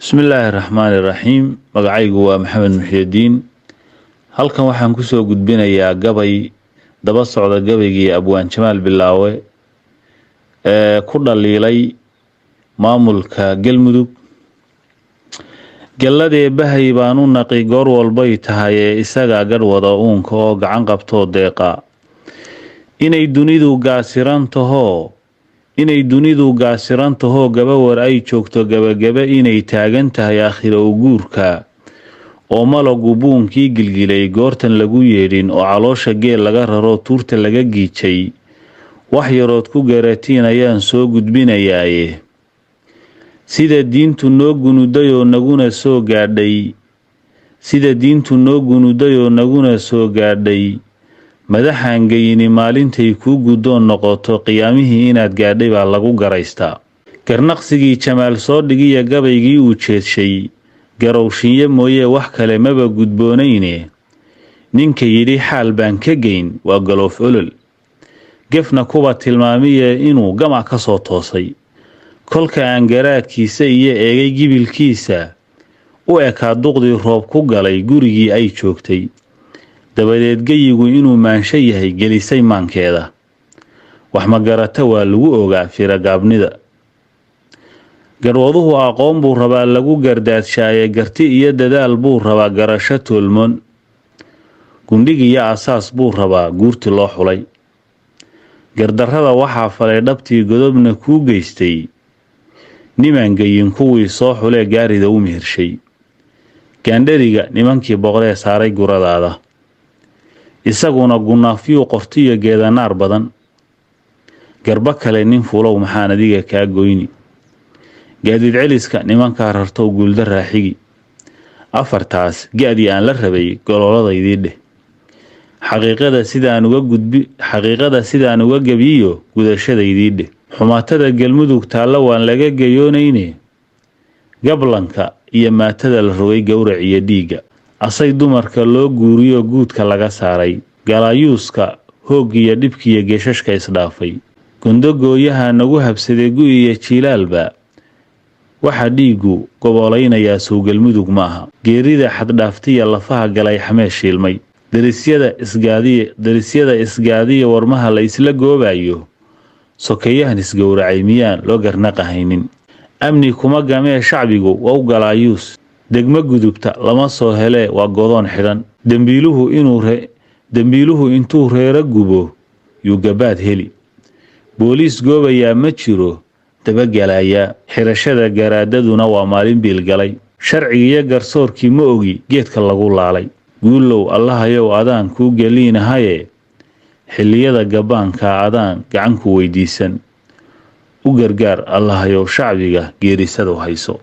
بسم الله الرحمن الرحيم magacaygu waa maxamed muxiidiin halkan waxaan ku soo gudbinayaa gabay daba socda gabaygii abwaan jamaal bilaawe ku dhaliilay maamulka galmudug galladee bahay baan u naqi goor walbay tahay isaga garwada uunka oo gacan qabto deeqa inay dunidu gaasiran taho gabawar ay joogto gabagaba inay taagan tahay aakhiro uguurka oo malagu buunkii gilgilay goortan lagu yeedhin oo caloosha geel laga raro tuurta laga giijay wax yarood ku garatiin ayaan soo gudbinayaaye sida diintu noo gunudayoo naguna soo gaadhay madaxaan geyni maalintay kuu guddoon noqoto qiyaamihii inaad gaadhay baa lagu garaystaa garnaqsigii jamaal soo dhigiya gabaygii uu jeedshay garowshiye mooye wax kale maba gudboonayne ninka yidhi xaal baan ka geyn waa galoof olol gefna kuba tilmaamiye inuu gamac ka soo toosay kolka aan garaadkiisa iyo eegay gibilkiisa u ekaa duqdii roob ku galay gurigii ay joogtay dabadeed geyigu inuu maansho yahay gelisay maankeeda wax magarata waa lagu ogaa firagaabnida garwaduhu aqoon buu rabaa lagu gardaadshaye garti iyo dadaal buu rabaa garasho toolmoon gundhig iyo asaas buu rabaa guurti loo xulay gardarrada waxaa falay dhabtii godobna kuu geystay nimaan geyin kuwii soo xulee gaarida u mehershay gaandhariga nimankii boqolee saaray guradaada isaguna gunaafyuu qortiyo geedanaar badan garba kale nin fulow maxaan adiga kaa goyni gaadiid celiska nimankaa rartow guulda raaxigi afartaas ga-dii aan la rabay gololadaydii dheh xaqiiqada sidaan uga gebiyo gudashadaydii dheh xumaatada galmudug taalla waan laga gayoonayne gablanka iyo maatada la rogay gowrac iyo dhiigga asay dumarka loo guuriyo guudka laga saaray galaayuuska hooggiyo dhibkiiyo geeshashka isdhaafay gondogooyaha nagu habsaday gu-iyo jiilaalba waxaa dhiigu gobolaynayaa sow galmudug maaha geerida xaddhaaftiya lafaha galay xamee shiilmay darisyada isgaadiya warmaha la isla goobayo sokeeyahan isgowracay miyaan loo garnaqahaynin amni kuma gamee shacbigu waa u galaayuus degmo gudubta lama soo helee waa godoon xidhan dembiiluhu intuu reero gubo yuu gabaad heli booliis goobayaa ma jiro dabagalayaa xirashada garaadaduna waa maalin biilgalay sharcigiiyo garsoorkii ma ogi geedka lagu laalay guulow allahayow adaan kuu geliinahaye xilliyada gabaanka adaan gacanku weydiisan u gargaar allahayow shacbiga geerisadu hayso